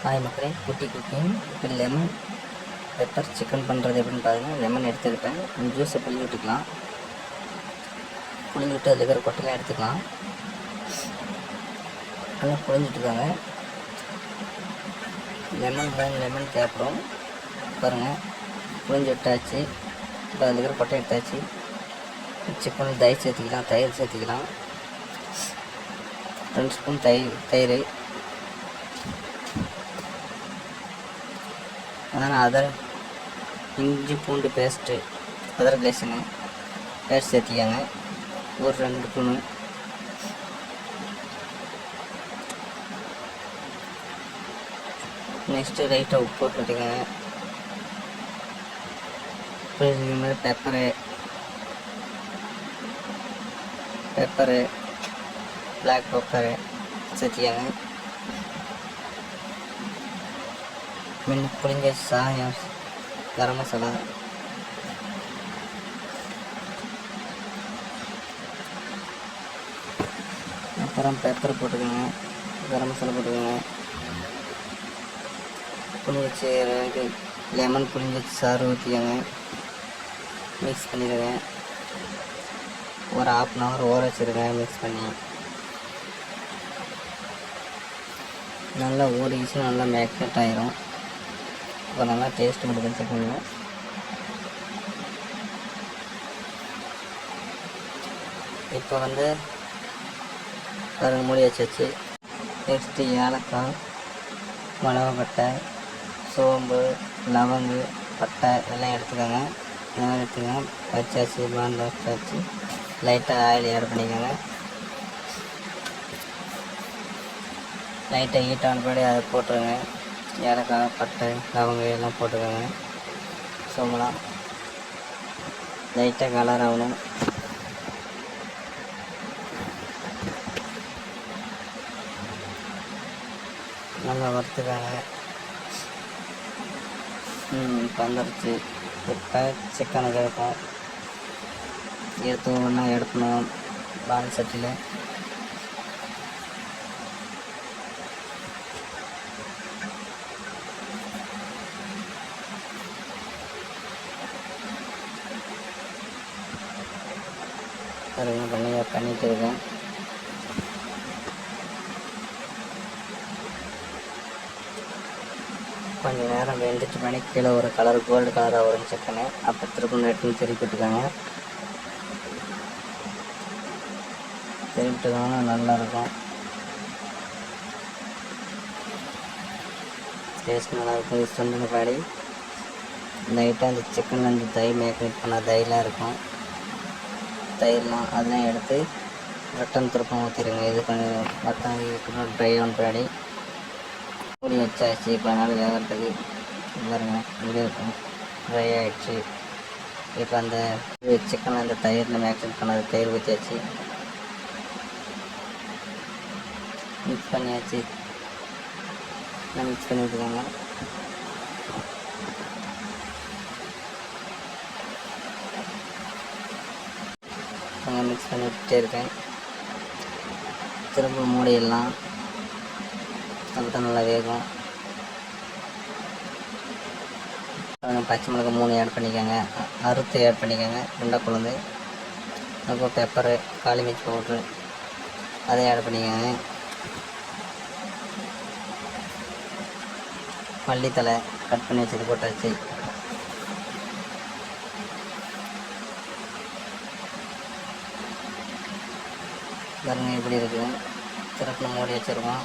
Hi மக்களே, குட்டி cooking. இப்போ லெமன் பெப்பர் சிக்கன் பண்ணுறது எப்படின்னு பாருங்கள். லெமன் எடுத்துக்கிட்டேன், ஜூஸை புளிஞ்சு விட்டுக்கலாம். புளிஞ்சு விட்டு அதில் இருக்கிற கொட்டைலாம் எடுத்துக்கலாம். நல்லா புளிஞ்சிட்ருக்காங்க. லெமன் தேவைப்படும் பாருங்கள். புளிஞ்சு விட்டாச்சு. இப்போ அதில் இருக்கிற கொட்டை எடுத்தாச்சு. சிக்கன் தயிர் சேர்த்துக்கலாம். 2 ஸ்பூன் தயிர். அதர் இஞ்சி பூண்டு பேஸ்ட்டு, அதர் ரிலேஷனு பேஸ்ட் சேர்த்திக்காங்க. ஒரு 2 ஸ்பூனு. நெக்ஸ்ட்டு லைட்டாக உப்பு போட்டுக்கோங்க. இது மாதிரி பெப்பரு பிளாக் பெப்பரு சேர்த்திக்காங்க. முன்ன புளிஞ்ச சாயம், கரம் மசாலா, அப்புறம் பெப்பர் போட்டுக்கோங்க, கரம் மசாலா போட்டுக்கோங்க. புளிஞ்சி லெமன் புளிஞ்சி சாறு ஊற்றிக்கோங்க. மிக்ஸ் பண்ணிடுங்க. ஒரு 1/2 hour ஊற வச்சுருங்க. மிக்ஸ் பண்ணி நல்லா ஊறிச்சு, நல்லா மேக்னேட் ஆயிரும். இப்போ நல்லா டேஸ்ட் மட்டும் செக் பண்ணுவோம். இப்போ பாருங்க, மூடி வச்சாச்சு. நெக்ஸ்ட்டு ஏலக்காய், மிளகாப்பட்டை, சோம்பு, லவங்கு, பட்டை எல்லாம் எடுத்துக்கோங்க. இதெல்லாம் எடுத்துக்கோங்க. வச்சாச்சு, பாண்டில் வச்சாச்சு. லைட்டாக ஆயில் ஆட் பண்ணிக்கோங்க. லைட்டாக ஹீட் ஆன பின்னாடி அதை போட்டுருங்க. ஏலக்காய், பட்டை, லவங்க எல்லாம் போட்டுக்கோங்க. சோம்பலாம் லைட்டாக கலர் ஆகணும். நல்லா வறுத்துக்காங்க. இப்போ வந்துருச்சு. இப்போ சிக்கனை கேட்போம். ஒன்றா எடுக்கணும் பால் சட்டியில். பண்ணிட்டு இருக்கேன். கொஞ்சம் நேரம் வெந்துட்டு பண்ணி கீழே ஒரு கலர் கோல்டு கலராக வரும் சிக்கனு. அப்போ திருப்பி எடுத்து திருப்பிட்டுருக்காங்க. திருப்பிட்டுக்காங்கன்னா நல்லாயிருக்கும். டேஸ்ட் நல்லாயிருக்கும். இது சொன்ன பாடி லைட்டாக அந்த சிக்கன் தயிர் மேக்னேட் பண்ண தயிரெலாம் இருக்கும். தயிர்லாம் அதெல்லாம் எடுத்து ரிட்டன் திருப்பம் ஊற்றிடுங்க. இது கொஞ்சம் மட்டன் ட்ரை ஆன் பின்னாடி மூடி வச்சாச்சு. இப்போ அதனால் வேகிறதுக்கு பாருங்க, இப்படி இருக்கும். ட்ரை ஆகிடுச்சு. இப்போ அந்த சிக்கன் அந்த தயிரில் மேக்னேட் பண்ண தயிர் ஊற்றியாச்சு. மிக்ஸ் பண்ணியாச்சு. மிக்ஸ் பண்ணி விட்டுக்கோங்க. மிக்ஸ் பண்ணி விட்டுட்டே இருக்கேன். திரும்ப மூடிடலாம். அப்போ தான் நல்லா வேகும். பச்சை மிளகாய் 3 ஆட் பண்ணிக்கோங்க. அறுத்து ஆட் பண்ணிக்கோங்க. உண்டை கொழுந்து, அப்புறம் பெப்பரு, காளி மிர்ச் பவுட்ரு அதையும் ஆட் பண்ணிக்கோங்க. மல்லித்தலை கட் பண்ணி வச்சது போட்டாச்சு. பாருங்க எப்படி இருக்குது. திறப்பில் மூடி வச்சுருக்கோம்.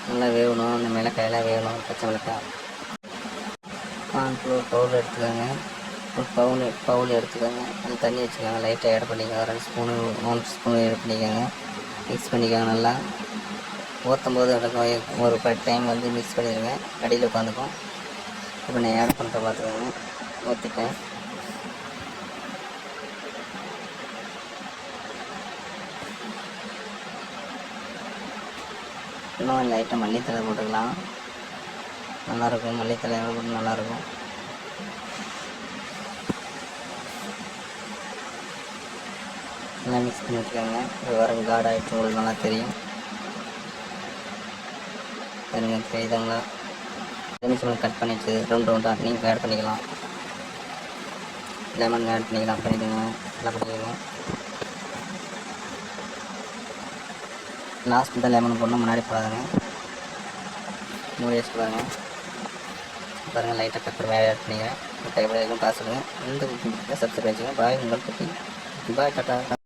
நல்லா வேகணும். அந்த மிளகாயெல்லாம் வேகணும். பச்சை மிளகாய், கார்ன்ஃப்ளவர் பவுல் எடுத்துக்கோங்க. ஒரு பவுல் எடுத்துக்கோங்க. அது தண்ணி வச்சுக்கோங்க. லைட்டாக ஆட் பண்ணிக்கோங்க. 2 ஸ்பூனு 1 ஸ்பூன் ஆட் பண்ணிக்கோங்க. மிக்ஸ் பண்ணிக்கோங்க. நல்லா ஊற்றும் போது ஒரு டைம் மிக்ஸ் பண்ணிடுங்க. அடியில் உட்காந்துக்கும். இப்போ நான் ஆட் பண்ணுற பார்த்துக்கோங்க. ஊற்றிட்டேன். இன்னும் லைட்டாக மல்லித்தலை போட்டுக்கலாம். நல்லாயிருக்கும். மல்லித்தலை போட்டு நல்லாயிருக்கும். நல்லா மிக்ஸ் பண்ணி வச்சுக்கோங்க. வரும் காடாகிட்டு உங்களுக்கு நல்லா தெரியும். பாருங்க, தெரியுதுங்களா? எலுமிச்சம்பழம் கட் பண்ணி வச்சு ரவுண்டாக நீங்கள் ஆட் பண்ணிக்கலாம். லெமன் ஆட் பண்ணிக்கலாம், பண்ணிவிடுங்க. நல்லா பண்ணிக்கோங்க. லாஸ்ட்டு தான் லெமன் போடணும், முன்னாடி போடாதுங்க. மூடி வச்சு பாருங்கள். லைட்டாக பெப்பர் மேலே ஆட் பண்ணிக்கிறேன். கைப்பட எதுவும் காசுங்க. இந்த சப்ஸ்கிரைப் வச்சுக்கோங்க. பாய், உங்கள் குட்டி. பாய், டாட்டா.